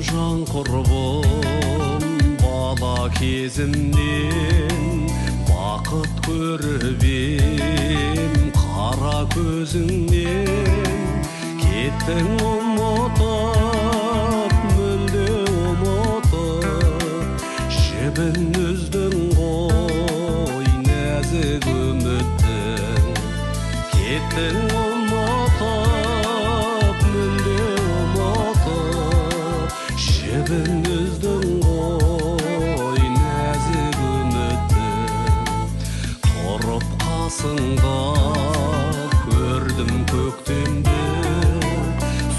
жан құрбым бала кезімнен бақыт көріп ем қара көзіңнен кеттің ұмытып мүлде ұмытып жібін үздің ғой нәзік үміттің кеттің ұмытып мүлде ұмытып жібін үздің ғой нәзік үміттің тұрып қасыңда көрдім көктемді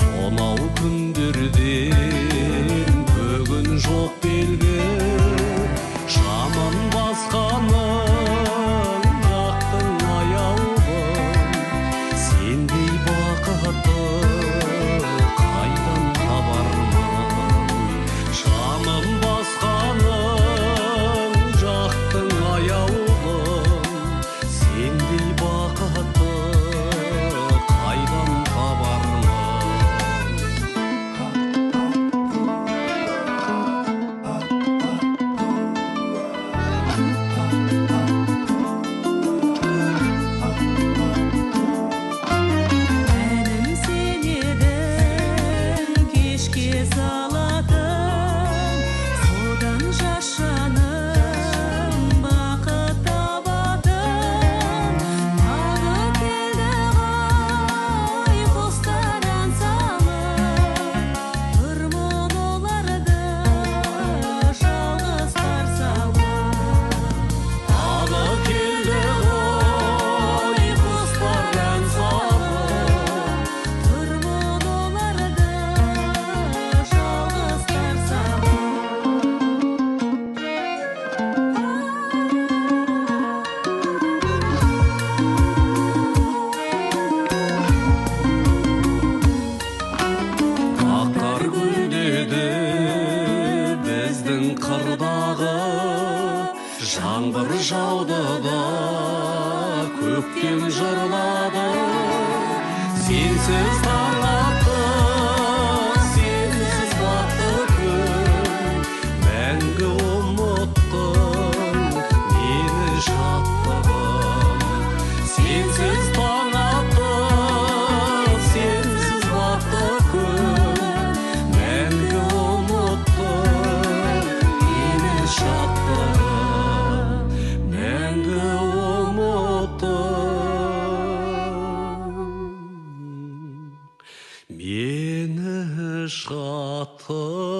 сонау күндерден бүгін жоқ белгі жаман басқаның жақтың аяулым сендей бақытты қайдан табармын жаман басқаның жақтың аяулым сендей бақытты қайдан табармын әнім сен едің кешке салатын содан жас жаным бақыт табатын тағы келді ғой құстар ән салып тұрмын оларды жалғыз қарсы алып тағы келді ғой құстар ән салып тұрмын оларды жалғыз қарсы алып ақтар гүлдеді біздің қырдағы жаңбыр жауды да көктем жырлады сенсіз таң атты сенсіз батты күн мәңгі ұмыттың мені шаттығым сенсіз таң атты сенсіз батты күн мәңгі ұмыттың мені шаттығым мәңгі ұмыттың мені шаттығым